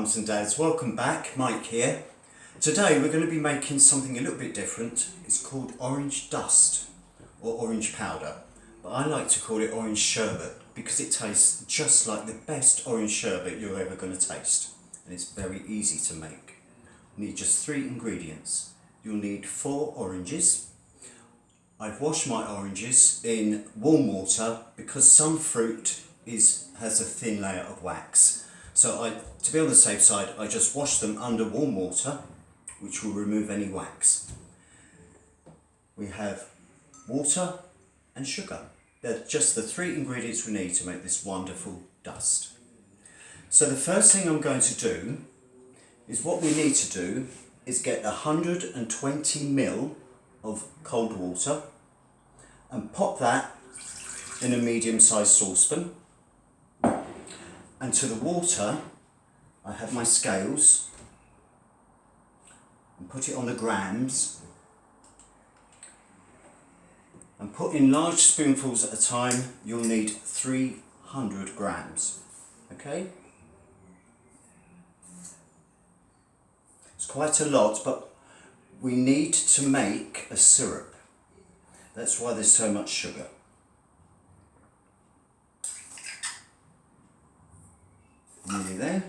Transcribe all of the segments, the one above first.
mums and dads, welcome back, Mike here. Today we're going to be making something a little bit different. It's called orange dust or orange powder, but I like to call it orange sherbet because it tastes just like the best orange sherbet you're ever going to taste, and it's very easy to make. You need just 3 ingredients. You'll need 4 oranges. I've washed my oranges in warm water because some fruit has a thin layer of wax. So to be on the safe side, I just wash them under warm water, which will remove any wax. We have water and sugar. They're just the 3 ingredients we need to make this wonderful dust. So the first thing I'm going to do is what we need to do is get 120 ml of cold water and pop that in a medium-sized saucepan. And to the water, I have my scales and put it on the grams and put in large spoonfuls at a time. You'll need 300 grams, okay? It's quite a lot, but we need to make a syrup. That's why there's so much sugar. Nearly there.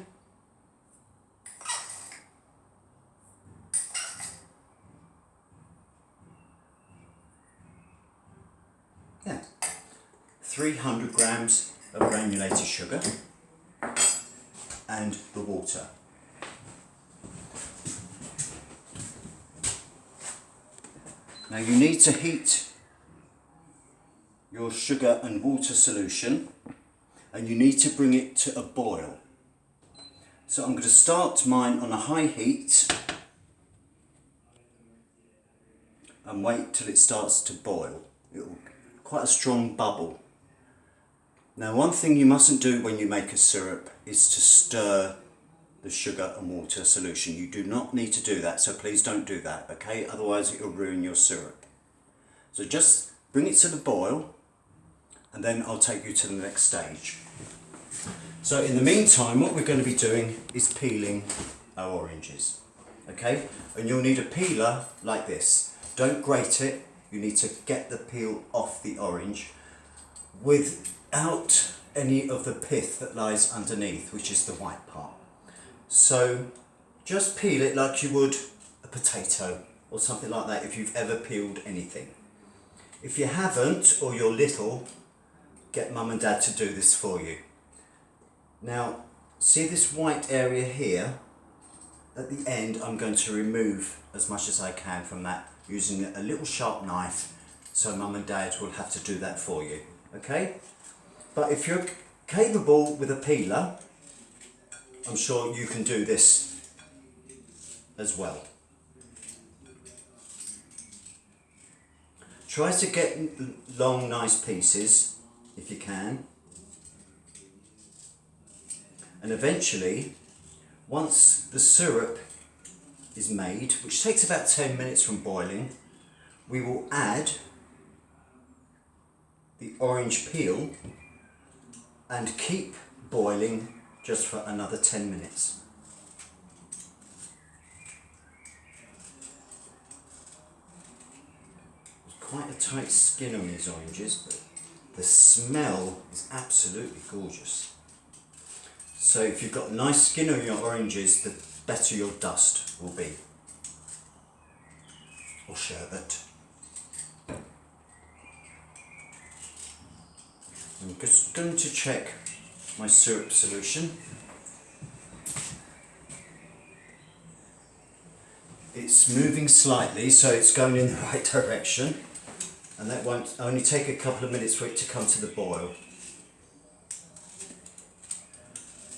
Yeah. 300 grams of granulated sugar and the water. Now you need to heat your sugar and water solution, and you need to bring it to a boil. So I'm going to start mine on a high heat and wait till it starts to boil. It'll quite a strong bubble. Now one thing you mustn't do when you make a syrup is to stir the sugar and water solution. You do not need to do that, so please don't do that, okay? Otherwise it'll ruin your syrup. So just bring it to the boil and then I'll take you to the next stage. So in the meantime, what we're going to be doing is peeling our oranges, okay? And you'll need a peeler like this. Don't grate it, you need to get the peel off the orange without any of the pith that lies underneath, which is the white part. So just peel it like you would a potato or something like that if you've ever peeled anything. If you haven't, or you're little, get mum and dad to do this for you. Now, see this white area here? At the end, I'm going to remove as much as I can from that using a little sharp knife, so mum and dad will have to do that for you, okay? But if you're capable with a peeler, I'm sure you can do this as well. Try to get long, nice pieces if you can. And eventually, once the syrup is made, which takes about 10 minutes from boiling, we will add the orange peel and keep boiling just for another 10 minutes. There's quite a tight skin on these oranges, but the smell is absolutely gorgeous. So if you've got nice skin on your oranges, the better your dust will be, or sherbet. I'm just going to check my syrup solution. It's moving slightly, so it's going in the right direction, and that won't only take a couple of minutes for it to come to the boil.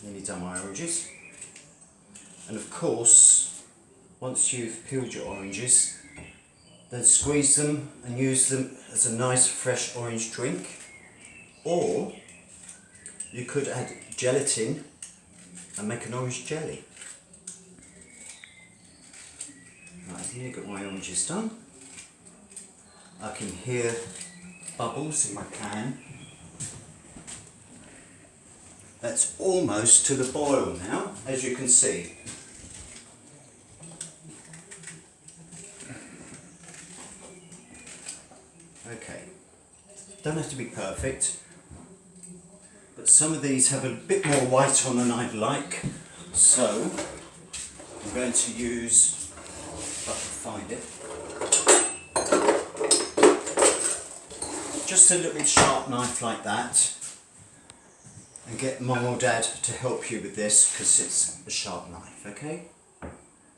Nearly done my oranges. And of course, once you've peeled your oranges, then squeeze them and use them as a nice fresh orange drink. Or you could add gelatin and make an orange jelly. Right, here, got my oranges done. I can hear bubbles in my pan. That's almost to the boil now, as you can see. Okay, don't have to be perfect, but some of these have a bit more white on than I'd like, so I'm going to use, if I can find it, just a little sharp knife like that, and get Mum or Dad to help you with this because it's a sharp knife, okay?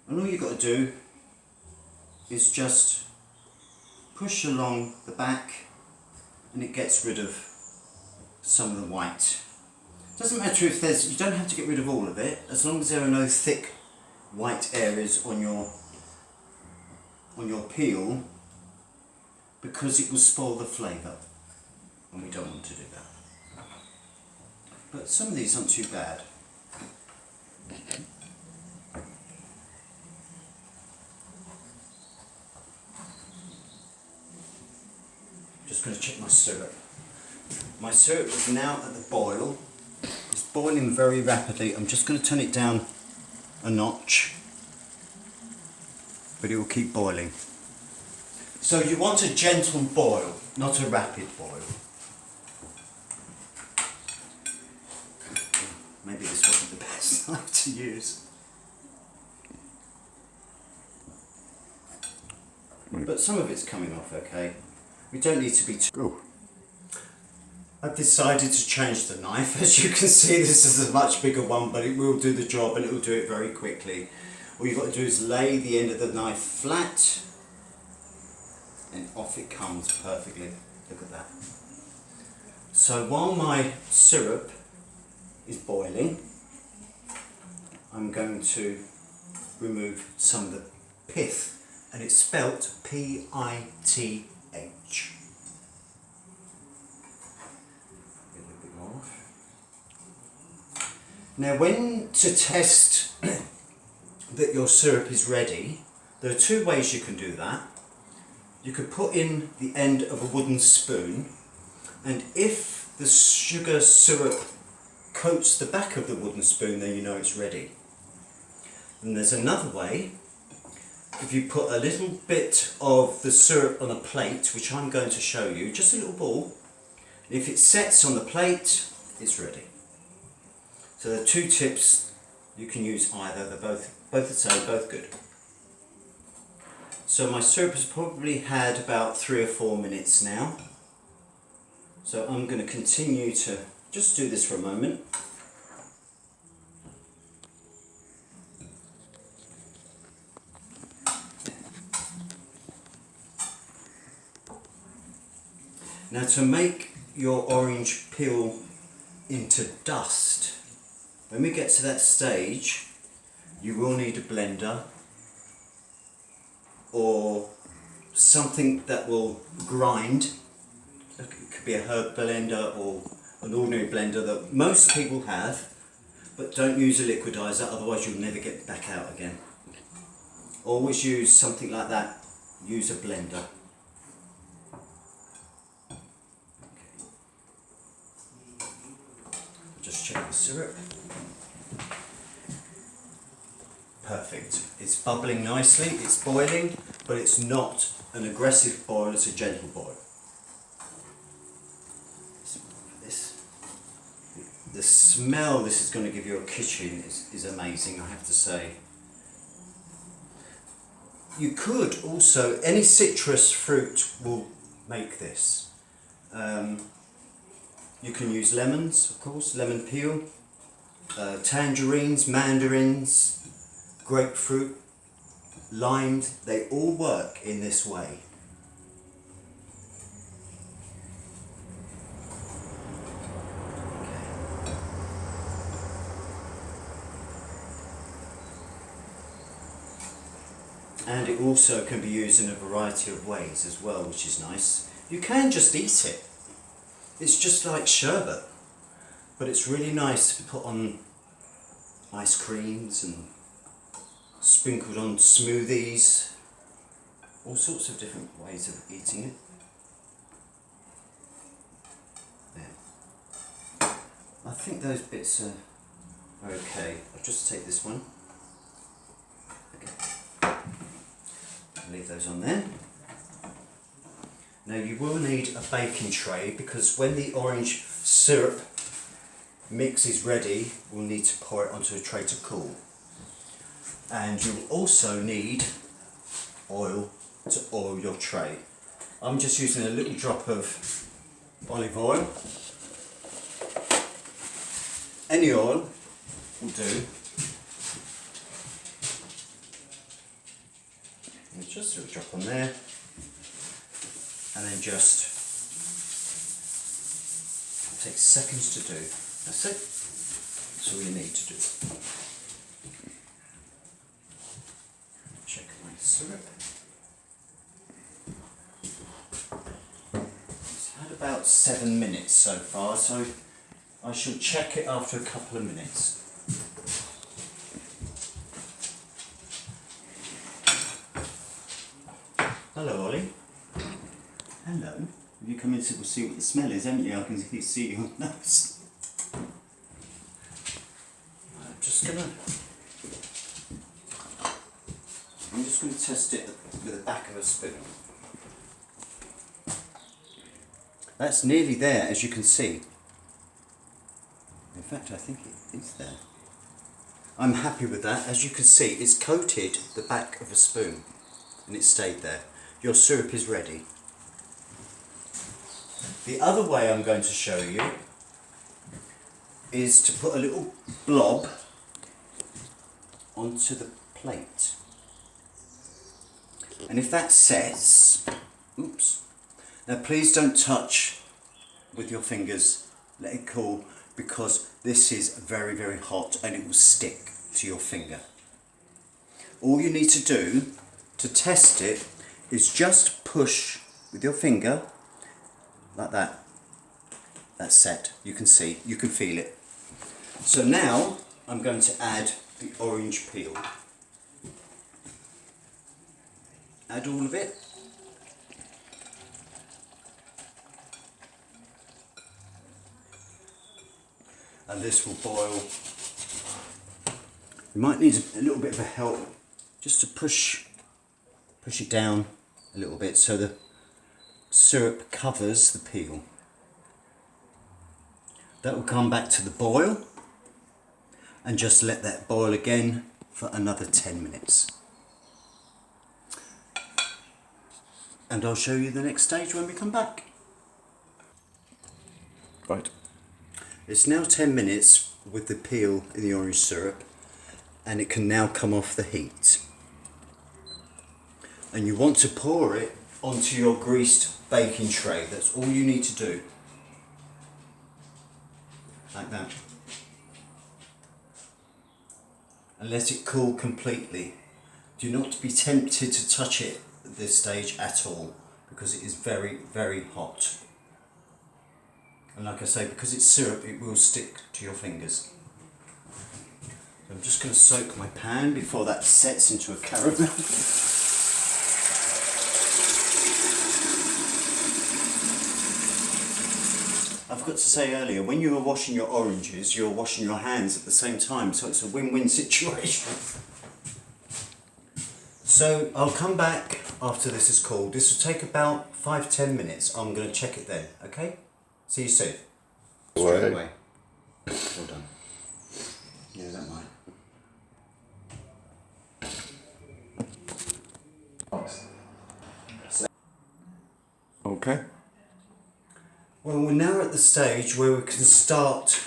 And all you've got to do is just push along the back and it gets rid of some of the white. Doesn't matter if there's, you don't have to get rid of all of it, as long as there are no thick white areas on your peel, because it will spoil the flavour and we don't want to do that. But some of these aren't too bad. Just going to check my syrup. My syrup is now at the boil. It's boiling very rapidly. I'm just going to turn it down a notch, but it will keep boiling. So you want a gentle boil, not a rapid boil. Maybe this wasn't the best knife to use. But some of it's coming off okay. We don't need to be too... I've decided to change the knife. As you can see, this is a much bigger one, but it will do the job and it will do it very quickly. All you've got to do is lay the end of the knife flat and off it comes perfectly. Look at that. So while my syrup is boiling, I'm going to remove some of the pith, and it's spelt P-I-T-H. Get a little bit more off. Now, when to test that your syrup is ready, there are two ways you can do that. You could put in the end of a wooden spoon, and if the sugar syrup coats the back of the wooden spoon, then you know it's ready. And there's another way. If you put a little bit of the syrup on a plate, which I'm going to show you, just a little ball, and if it sets on the plate, it's ready. So there are two tips. You can use either. They're both the same, both good. So my syrup has probably had about 3 or 4 minutes now. So I'm going to continue to just do this for a moment. Now, to make your orange peel into dust, when we get to that stage, you will need a blender or something that will grind. It could be a herb blender or an ordinary blender that most people have, but don't use a liquidizer, otherwise you'll never get back out again. Always use something like that. Use a blender. Just check the syrup. Perfect. It's bubbling nicely, it's boiling, but it's not an aggressive boil, it's a gentle boil. The smell this is going to give your kitchen is amazing, I have to say. You could also, any citrus fruit will make this. You can use lemons, of course, lemon peel, tangerines, mandarins, grapefruit, limes, they all work in this way. And it also can be used in a variety of ways as well, which is nice. You can just eat it. It's just like sherbet, but it's really nice to put on ice creams and sprinkled on smoothies, all sorts of different ways of eating it. There. I think those bits are okay. I'll just take this one. Okay. Leave those on there. Now you will need a baking tray because when the orange syrup mix is ready, we'll need to pour it onto a tray to cool. And you'll also need oil to oil your tray. I'm just using a little drop of olive oil. Any oil will do. And just a little drop on there. And then just takes seconds to do. That's it. That's all you need to do. Check my syrup. It's had about 7 minutes so far, so I shall check it after a couple of minutes. Hello, Ollie. Hello. You come in to see what the smell is, haven't you? I can see your nose. I'm just going to test it with the back of a spoon. That's nearly there, as you can see. In fact, I think it is there. I'm happy with that. As you can see, it's coated the back of a spoon and it stayed there. Your syrup is ready. The other way I'm going to show you is to put a little blob onto the plate. And if that sets, oops, now please don't touch with your fingers, let it cool, because this is very, very hot and it will stick to your finger. All you need to do to test it is just push with your finger like that. That's set. You can see, you can feel it. So now I'm going to add the orange peel. Add all of it. And this will boil. You might need a little bit of a help just to push it down a little bit so the syrup covers the peel. That will come back to the boil and just let that boil again for another 10 minutes. And I'll show you the next stage when we come back. Right. It's now 10 minutes with the peel in the orange syrup and it can now come off the heat. And you want to pour it onto your greased baking tray. That's all you need to do. Like that. And let it cool completely. Do not be tempted to touch it at this stage at all because it is very, very hot. And like I say, because it's syrup, it will stick to your fingers. So I'm just going to soak my pan before that sets into a caramel. I forgot to say earlier, when you were washing your oranges, you're washing your hands at the same time, so it's a win-win situation. So I'll come back after this is cooled. This will take about 5-10 minutes. I'm going to check it then, okay? See you soon. Straight away. Well done. Yeah, that might. Okay. Well, we're now at the stage where we can start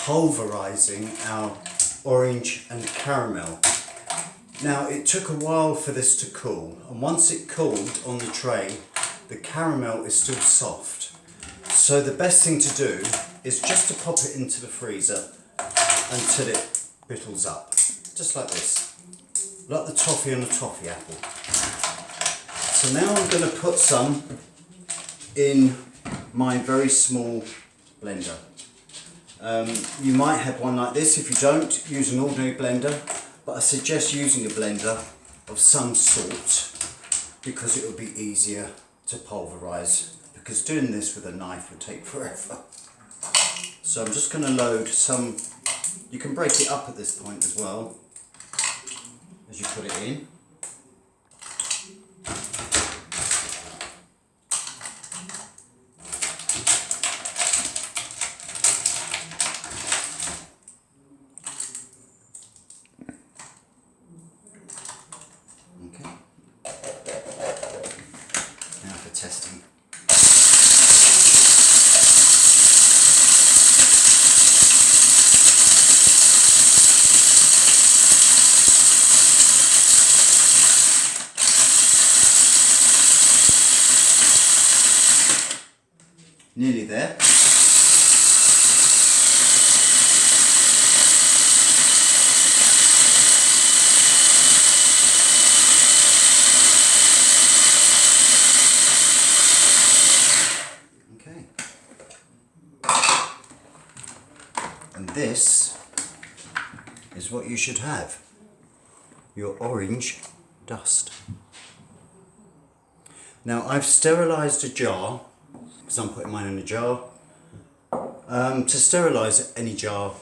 pulverising our orange and caramel. Now, it took a while for this to cool, and once it cooled on the tray, the caramel is still soft. So the best thing to do is just to pop it into the freezer until it brittles up, just like this, like the toffee on a toffee apple. So now I'm going to put some in my very small blender. You might have one like this. If you don't, use an ordinary blender, but I suggest using a blender of some sort because it will be easier to pulverise, because doing this with a knife would take forever. So I'm just going to load some, you can break it up at this point as well, as you put it in. Okay. Now for testing. Nearly there. Okay. And this is what you should have. Your orange dust. Now I've sterilised a jar, because I'm putting mine in a jar. To sterilise any jar,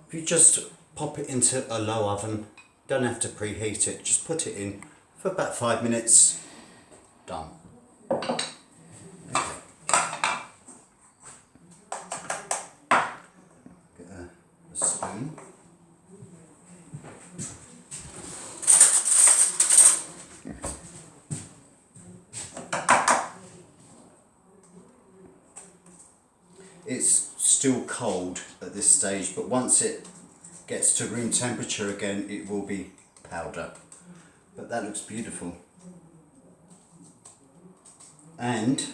if you just pop it into a low oven, don't have to preheat it, just put it in for about 5 minutes, done. Okay. Get a spoon. It's still cold at this stage, but once it gets to room temperature again, it will be powder. But that looks beautiful. And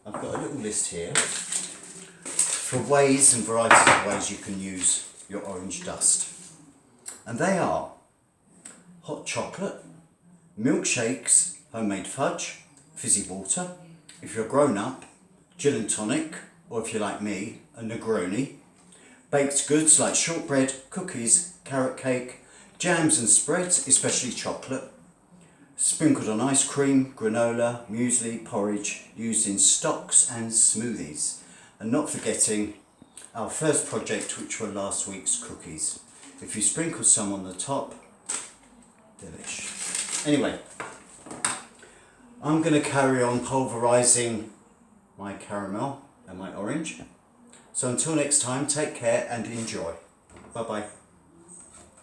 I've got a little list here for ways and varieties of ways you can use your orange dust. And they are hot chocolate, milkshakes, homemade fudge, fizzy water. If you're grown up, gin and tonic, or if you're like me, a Negroni. Baked goods like shortbread, cookies, carrot cake, jams and spreads, especially chocolate. Sprinkled on ice cream, granola, muesli, porridge, used in stocks and smoothies. And not forgetting our first project, which were last week's cookies. If you sprinkle some on the top, delish. Anyway, I'm going to carry on pulverising my caramel and my orange. So until next time, take care and enjoy. Bye bye.